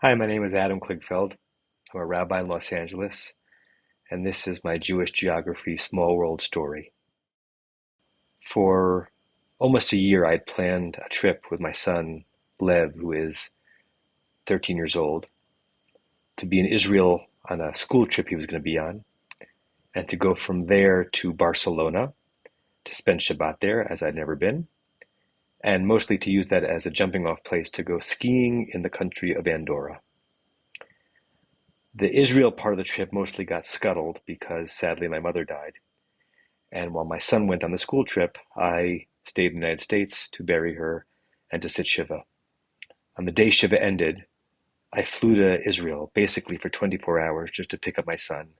Hi, my name is Adam Kligfeld. I'm a rabbi in Los Angeles, and this is my Jewish geography small world story. For almost a year, I'd planned a trip with my son, Lev, who is 13 years old, to be in Israel on a school trip he was going to be on, and to go from there to Barcelona to spend Shabbat there, as I'd never been, and mostly to use that as a jumping off place to go skiing in the country of Andorra. The Israel part of the trip mostly got scuttled because sadly my mother died. And while my son went on the school trip, I stayed in the United States to bury her and to sit Shiva. On the day Shiva ended, I flew to Israel basically for 24 hours just to pick up my son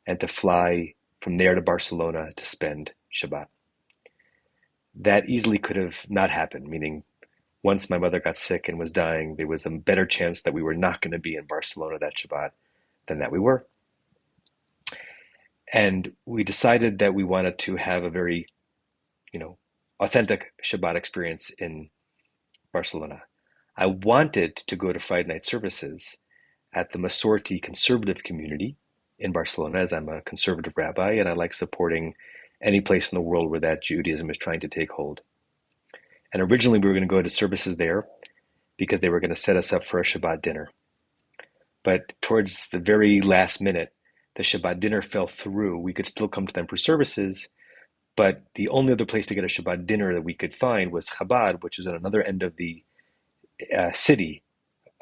and to fly from there to Barcelona to spend Shabbat. That easily could have not happened, meaning once my mother got sick and was dying, there was a better chance that we were not going to be in Barcelona that Shabbat than that we were. And we decided that we wanted to have a very, you know, authentic Shabbat experience in Barcelona. I wanted to go to Friday night services at the Masorti conservative community in Barcelona, as I'm a conservative rabbi, and I like supporting any place in the world where that Judaism is trying to take hold. And originally we were going to go to services there because they were going to set us up for a Shabbat dinner. But towards the very last minute, the Shabbat dinner fell through. We could still come to them for services, but the only other place to get a Shabbat dinner that we could find was Chabad, which is at another end of the city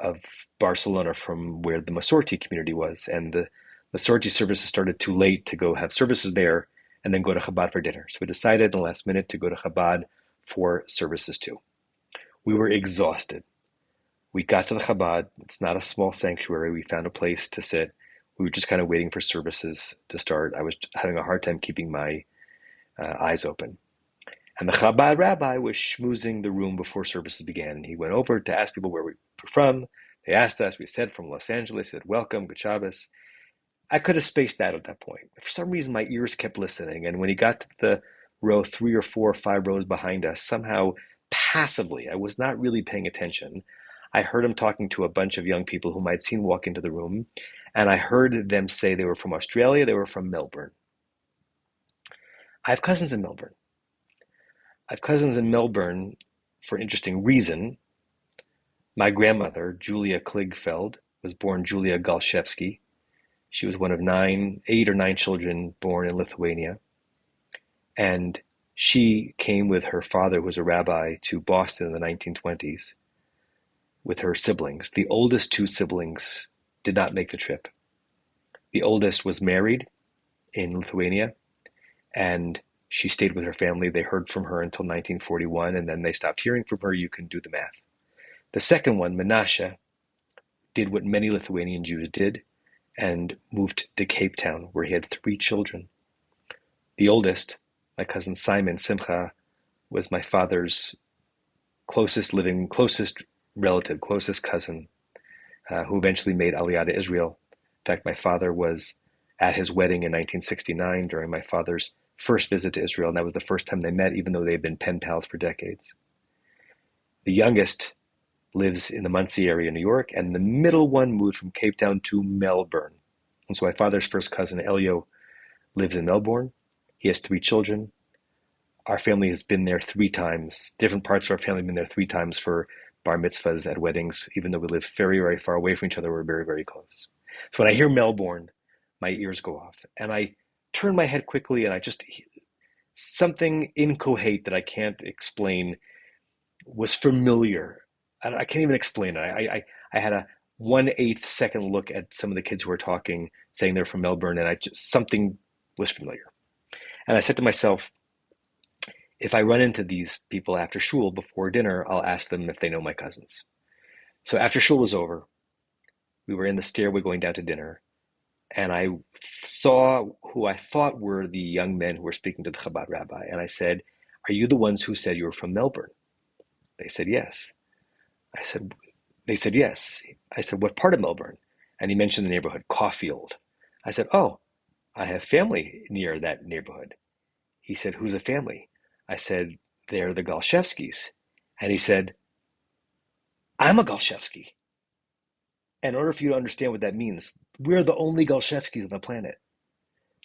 of Barcelona from where the Masorti community was. And the Masorti services started too late to go have services there and then go to Chabad for dinner. So we decided in the last minute to go to Chabad for services too. We were exhausted. We got to the Chabad. It's not a small sanctuary. We found a place to sit. We were just kind of waiting for services to start. I was having a hard time keeping my eyes open. And the Chabad rabbi was schmoozing the room before services began. And he went over to ask people where we were from. They asked us. We said from Los Angeles. He said, welcome, good Shabbos. I could have spaced out at that point. For some reason, my ears kept listening. And when he got to the row 3 or 4 or 5 rows behind us, somehow passively, I was not really paying attention. I heard him talking to a bunch of young people whom I'd seen walk into the room. And I heard them say they were from Australia. They were from Melbourne. I have cousins in Melbourne. I have cousins in Melbourne for an interesting reason. My grandmother, Julia Kligfeld, was born Julia Galshevsky. She was one of 8 or 9 children born in Lithuania. And she came with her father, who was a rabbi, to Boston in the 1920s with her siblings. The oldest 2 siblings did not make the trip. The oldest was married in Lithuania, and she stayed with her family. They heard from her until 1941, and then they stopped hearing from her. You can do the math. The second one, Menashe, did what many Lithuanian Jews did and moved to Cape Town, where he had 3 children. The oldest, my cousin Simon Simcha, was my father's closest relative, closest cousin, who eventually made Aliyah to Israel. In fact, my father was at his wedding in 1969 during my father's first visit to Israel, and that was the first time they met, even though they had been pen pals for decades. The youngest lives in the Monsey area in New York, and the middle one moved from Cape Town to Melbourne. And so my father's first cousin, Elio, lives in Melbourne. He has 3 children. Our family has been there 3 times. Different parts of our family have been there 3 times for bar mitzvahs at weddings. Even though we live very, very far away from each other, we're very, very close. So when I hear Melbourne, my ears go off. And I turn my head quickly, and something incoherent that I can't explain was familiar. I can't even explain it. I had a 1/8 second look at some of the kids who were talking, saying they're from Melbourne, and something was familiar. And I said to myself, if I run into these people after shul before dinner, I'll ask them if they know my cousins. So after shul was over, we were in the stairway going down to dinner, and I saw who I thought were the young men who were speaking to the Chabad rabbi. And I said, are you the ones who said you were from Melbourne? They said, yes. They said, yes. I said, what part of Melbourne? And he mentioned the neighborhood, Caulfield. I said, oh, I have family near that neighborhood. He said, who's the family? I said, they're the Galshevskys. And he said, I'm a Galshevsky. And in order for you to understand what that means, we're the only Golshevskis on the planet.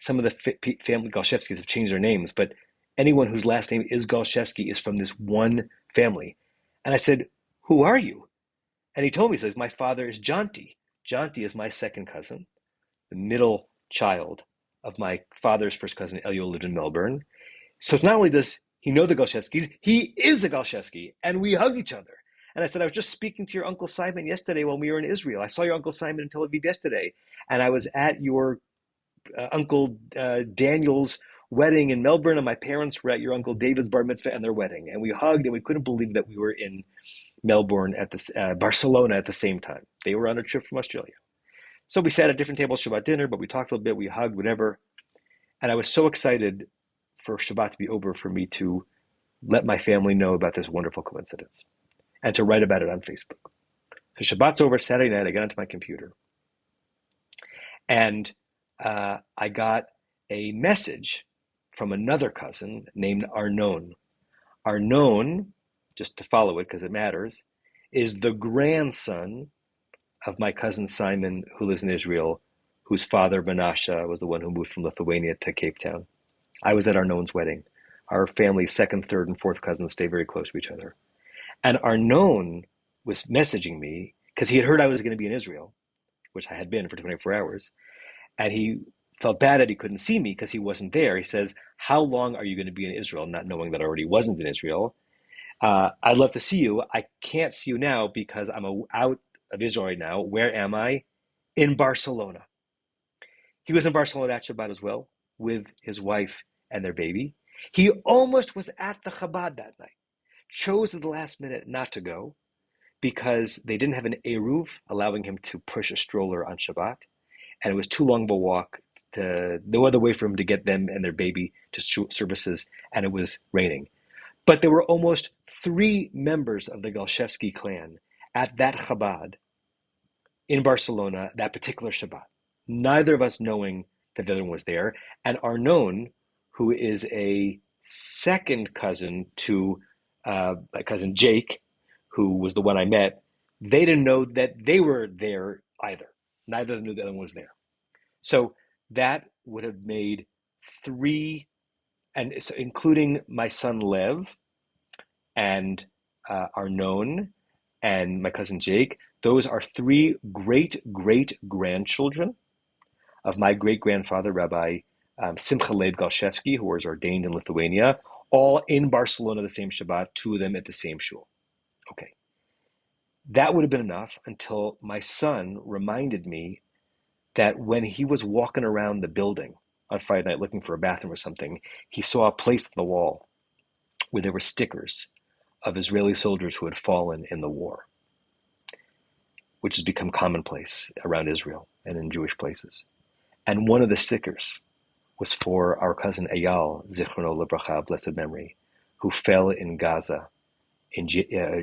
Some of the family Golshevskis have changed their names, but anyone whose last name is Golshevsky is from this one family. And I said, who are you? And he told me, he says, my father is Janti. Janti is my second cousin, the middle child of my father's first cousin, Elio, lived in Melbourne. So not only does he know the Golshevskis, he is a Golshevsky, and we hug each other. And I said, I was just speaking to your Uncle Simon yesterday when we were in Israel. I saw your Uncle Simon in Tel Aviv yesterday, and I was at your Uncle Daniel's wedding in Melbourne, and my parents were at your Uncle David's bar mitzvah and their wedding. And we hugged, and we couldn't believe that we were in Melbourne at the Barcelona at the same time. They were on a trip from Australia. So we sat at different tables Shabbat dinner, but we talked a little bit, we hugged, whatever. And I was so excited for Shabbat to be over for me to let my family know about this wonderful coincidence and to write about it on Facebook. So Shabbat's over, Saturday night, I got onto my computer. And I got a message from another cousin named Arnon. Arnon, just to follow it because it matters, is the grandson of my cousin Simon, who lives in Israel, whose father, Menashe, was the one who moved from Lithuania to Cape Town. I was at Arnon's wedding. Our family's second, third, and fourth cousins stay very close to each other. And Arnon was messaging me because he had heard I was going to be in Israel, which I had been for 24 hours. And he felt bad that he couldn't see me because he wasn't there. He says, how long are you going to be in Israel? Not knowing that I already wasn't in Israel. I'd love to see you. I can't see you now because I'm out of Israel right now. Where am I? In Barcelona. He was in Barcelona at Shabbat as well with his wife and their baby. He almost was at the Chabad that night. Chose at the last minute not to go because they didn't have an Eruv allowing him to push a stroller on Shabbat. And it was too long of a walk. No other way for him to get them and their baby to services, and it was raining. But there were almost 3 members of the Golshevsky clan at that Chabad in Barcelona that particular Shabbat. Neither of us knowing that the other one was there. And Arnon, who is a second cousin to my cousin Jake, who was the one I met, they didn't know that they were there either. Neither of them knew the other one was there. So that would have made 3, and so including my son Lev and Arnon and my cousin Jake, those are 3 great-great-grandchildren of my great-grandfather, Rabbi Simcha Leib Galshevsky, who was ordained in Lithuania, all in Barcelona the same Shabbat, 2 of them at the same shul. Okay. That would have been enough until my son reminded me that when he was walking around the building on Friday night looking for a bathroom or something, he saw a place on the wall where there were stickers of Israeli soldiers who had fallen in the war, which has become commonplace around Israel and in Jewish places. And one of the stickers was for our cousin Eyal, Zichrono Lebracha, blessed memory, who fell in Gaza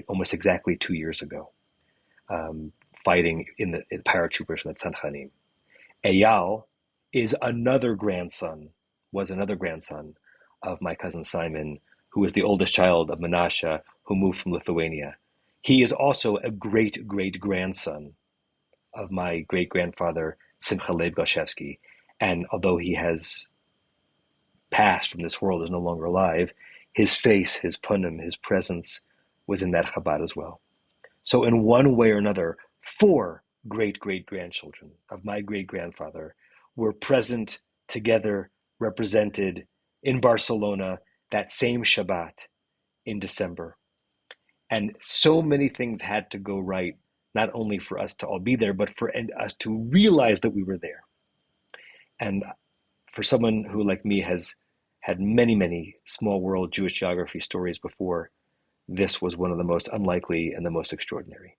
almost exactly 2 years ago, fighting in the paratroopers from the Tzanchanim. Eyal was another grandson of my cousin Simon, who was the oldest child of Menashe, who moved from Lithuania. He is also a great-great-grandson of my great-grandfather, Simcha Leib Galshevsky. And although he has passed from this world, is no longer alive, his face, his punim, his presence was in that Chabad as well. So in one way or another, 4 great-great-grandchildren of my great-grandfather were present together, represented in Barcelona that same Shabbat in December. And so many things had to go right, not only for us to all be there, but for us to realize that we were there. And for someone who, like me, has had many, many small world Jewish geography stories before, this was one of the most unlikely and the most extraordinary.